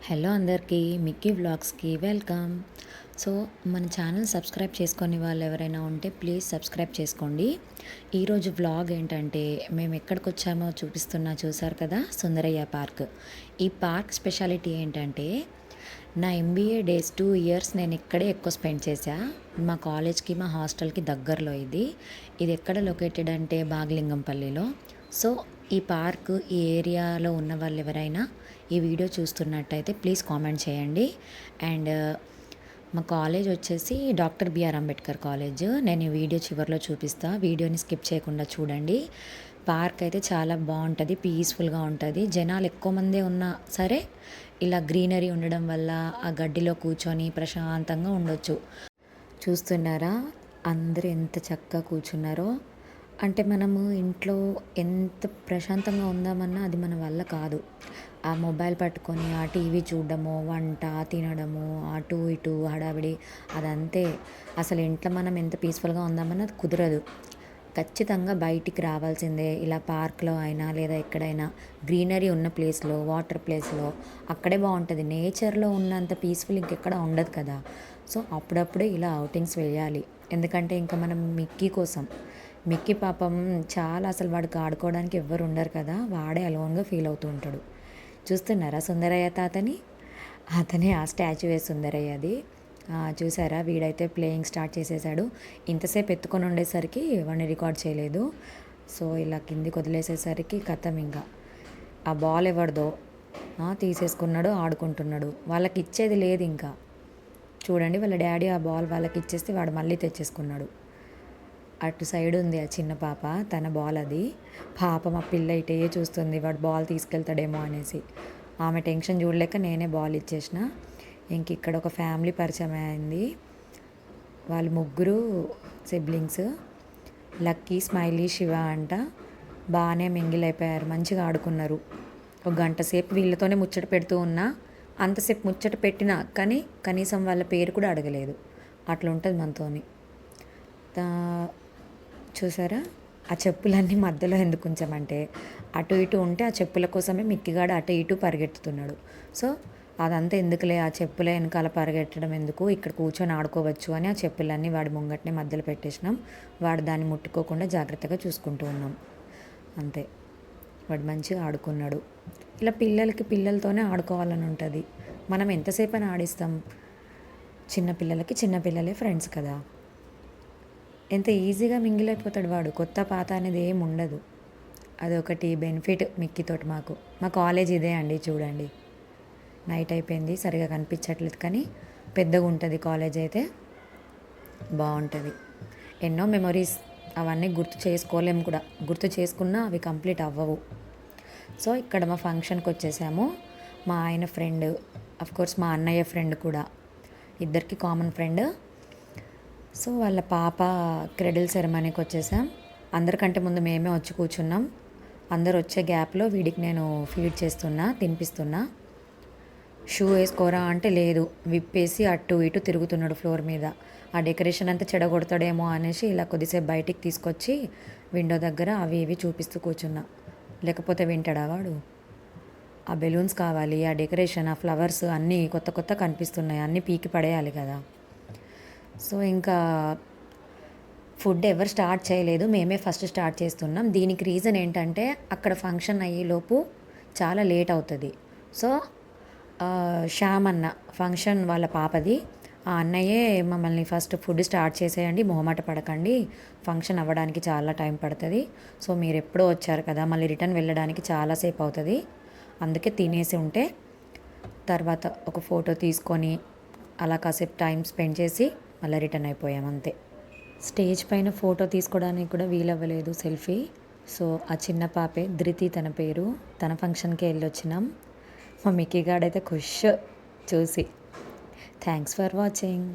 Hello అందరికీ Mickey వ్లాగ్స్కి welcome. So మన channel subscribe చేసుకొని వాళ్ళు ఎవరైనా ఉంటే ప్లీజ్ సబ్స్క్రైబ్ చేసుకోండి. ఈరోజు వ్లాగ్ ఏంటంటే మేము ఎక్కడికి వచ్చామో చూసారు కదా, సుందరయ్య పార్క్. ఈ పార్క్ స్పెషాలిటీ ఏంటంటే నా ఎంబీఏ డేస్ 2 ఇయర్స్ నేను ఇక్కడే ఎక్కువ స్పెండ్ చేశా. మా కాలేజ్కి మా హాస్టల్కి దగ్గరలో ఇది ఎక్కడ లొకేటెడ్ అంటే బాగలింగంపల్లిలో. సో ఈ పార్క్ ఈ ఏరియాలో ఉన్న వాళ్ళు ఎవరైనా ఈ వీడియో చూస్తున్నట్టయితే ప్లీజ్ కామెంట్ చేయండి. అండ్ మా కాలేజ్ వచ్చేసి డాక్టర్ బిఆర్ అంబేద్కర్ కాలేజ్. నేను ఈ వీడియో చివరిలో చూపిస్తా, వీడియోని స్కిప్ చేయకుండా చూడండి. పార్క్ అయితే చాలా బాగుంటుంది, పీస్ఫుల్గా ఉంటుంది. జనాలు ఎక్కువ మందే ఉన్నా సరే ఇలా గ్రీనరీ ఉండడం వల్ల ఆ గడ్డిలో కూర్చొని ప్రశాంతంగా ఉండొచ్చు. చూస్తున్నారా అందరూ ఎంత చక్కగా కూర్చున్నారో. అంటే మనము ఇంట్లో ఎంత ప్రశాంతంగా ఉందామన్నా అది మన వల్ల కాదు. ఆ మొబైల్ పట్టుకొని ఆ టీవీ చూడడము, వంట తినడము, అటు ఇటు హడావిడి అదంతే. అసలు ఇంట్లో మనం ఎంత పీస్ఫుల్గా ఉందామన్నా అది కుదరదు. ఖచ్చితంగా బయటికి రావాల్సిందే. ఇలా పార్క్లో అయినా లేదా ఎక్కడైనా గ్రీనరీ ఉన్న ప్లేస్లో, వాటర్ ప్లేస్లో అక్కడే బాగుంటుంది. నేచర్లో ఉన్నంత పీస్ఫుల్ ఇంకెక్కడ ఉండదు కదా. సో అప్పుడప్పుడే ఇలా అవుటింగ్స్ వేయాలి. ఎందుకంటే ఇంకా మనం మిక్కీ పాపం చాలా, అసలు వాడికి ఆడుకోవడానికి ఎవ్వరు ఉండరు కదా, వాడే అలోన్గా ఫీల్ అవుతూ ఉంటాడు. చూస్తున్నారా సుందరయ్య తాతని, అతనే ఆ స్టాచ్యూ వేసి సుందరయ్యది. చూసారా వీడైతే ప్లేయింగ్ స్టార్ట్ చేసేసాడు. ఇంతసేపు ఎత్తుకొని ఉండేసరికి వాడిని రికార్డ్ చేయలేదు. సో ఇలా కిందికి వదిలేసేసరికి కథం. ఇంకా ఆ బాల్ ఎవరిదో తీసేసుకున్నాడు, ఆడుకుంటున్నాడు. వాళ్ళకి ఇచ్చేది లేదు ఇంకా. చూడండి వాళ్ళ డాడీ ఆ బాల్ వాళ్ళకి ఇచ్చేస్తే వాడు మళ్ళీ తెచ్చేసుకున్నాడు. అటు సైడ్ ఉంది ఆ చిన్న పాప, తన బాల్ అది. పాపం ఆ పిల్ల ఇటే చూస్తుంది, వాడు బాల్ తీసుకెళ్తాడేమో అనేసి. ఆమె టెన్షన్ చూడలేక నేనే బాల్ ఇచ్చేసిన. ఇంక ఇక్కడ ఒక ఫ్యామిలీ పరిచయం అయింది. వాళ్ళు ముగ్గురు సిబ్లింగ్స్, లక్కీ, స్మైలీ, శివ అంట. బాగానే మింగిల్ అయిపోయారు, మంచిగా ఆడుకున్నారు. ఒక గంట సేపు వీళ్ళతోనే ముచ్చట పెడుతూ ఉన్నా. అంతసేపు ముచ్చట పెట్టినా కానీ కనీసం వాళ్ళ పేరు కూడా అడగలేదు. అట్లా ఉంటుంది మనతోని. చూసారా ఆ చెప్పులన్నీ మధ్యలో ఎందుకు ఉంచామంటే అటు ఇటు ఉంటే ఆ చెప్పుల కోసమే మిక్కిగాడు అటు ఇటు పరిగెత్తుతున్నాడు. సో అదంతా ఎందుకులే, ఆ చెప్పులే వెనకాల పరిగెట్టడం ఎందుకు, ఇక్కడ కూర్చొని ఆడుకోవచ్చు అని ఆ చెప్పులన్నీ వాడి ముంగట్నే మధ్యలో పెట్టేసినాం. వాడు దాన్ని ముట్టుకోకుండా జాగ్రత్తగా చూసుకుంటూ ఉన్నాం అంతే. వాడు మంచిగా ఆడుకున్నాడు. ఇలా పిల్లలతోనే ఆడుకోవాలని ఉంటుంది. మనం ఎంతసేపు అని ఆడిస్తాం. చిన్నపిల్లలే ఫ్రెండ్స్ కదా. ఎంత ఈజీగా మింగిల్ అయిపోతాడు వాడు. కొత్త పాత అనేది ఏమి ఉండదు. అదొకటి బెనిఫిట్ మిక్కీతోటి మాకు. మా కాలేజ్ ఇదే అండి, చూడండి. నైట్ అయిపోయింది, సరిగా కనిపించట్లేదు కానీ పెద్దగా ఉంటుంది కాలేజ్ అయితే. బాగుంటుంది. ఎన్నో మెమొరీస్, అవన్నీ గుర్తు చేసుకోలేము కూడా. గుర్తు చేసుకున్నా అవి కంప్లీట్ అవ్వవు. సో ఇక్కడ మా ఫంక్షన్కి వచ్చేసాము. మా ఆయన ఫ్రెండ్, అఫ్కోర్స్ మా అన్నయ్య ఫ్రెండ్ కూడా, ఇద్దరికి కామన్ ఫ్రెండ్. సో వాళ్ళ పాప క్రెడిల్ సెరమనీకి వచ్చేసాం. అందరికంటే ముందు మేమే వచ్చి కూర్చున్నాం. అందరు వచ్చే గ్యాప్లో వీడికి నేను ఫీడ్ చేస్తున్నా, తినిపిస్తున్నా. షూ వేసుకోరా అంటే లేదు, విప్పేసి అటు ఇటు తిరుగుతున్నాడు ఫ్లోర్ మీద. ఆ డెకరేషన్ అంతా చెడగొడతాడేమో అనేసి ఇలా కొద్దిసేపు బయటికి తీసుకొచ్చి విండో దగ్గర అవి ఇవి చూపిస్తూ కూర్చున్నా. లేకపోతే వింటాడా వాడు. ఆ బెలూన్స్ కావాలి, ఆ డెకరేషన్, ఆ ఫ్లవర్స్ అన్నీ కొత్త కనిపిస్తున్నాయి, అన్నీ పీకి పడేయాలి కదా. సో ఇంకా ఫుడ్ ఎవరు స్టార్ట్ చేయలేదు, మేమే ఫస్ట్ స్టార్ట్ చేస్తున్నాం. దీనికి రీజన్ ఏంటంటే అక్కడ ఫంక్షన్ అయ్యేలోపు చాలా లేట్ అవుతుంది. సో శ్యామ్ అన్న ఫంక్షన్ వాళ్ళ పాపది, ఆ అన్నయ్యే మమ్మల్ని ఫస్ట్ ఫుడ్ స్టార్ట్ చేసేయండి, మొహమాట పడకండి, ఫంక్షన్ అవ్వడానికి చాలా టైం పడుతుంది. సో మీరు ఎప్పుడో వచ్చారు కదా, మళ్ళీ రిటర్న్ వెళ్ళడానికి చాలాసేపు అవుతుంది, అందుకే తినేసి ఉంటే తర్వాత ఒక ఫోటో తీసుకొని అలా కాసేపు టైం స్పెండ్ చేసి మళ్ళీ రిటర్న్ అయిపోయాం అంతే. స్టేజ్ పైన ఫోటో తీసుకోవడానికి కూడా వీలవ్వలేదు, సెల్ఫీ. సో ఆ చిన్న పాపే, ధృతి తన పేరు, తన ఫంక్షన్కి వెళ్ళొచ్చినాం. మా మిక్కీ గాడైతే ఖుష్ చూసి. Thanks for watching.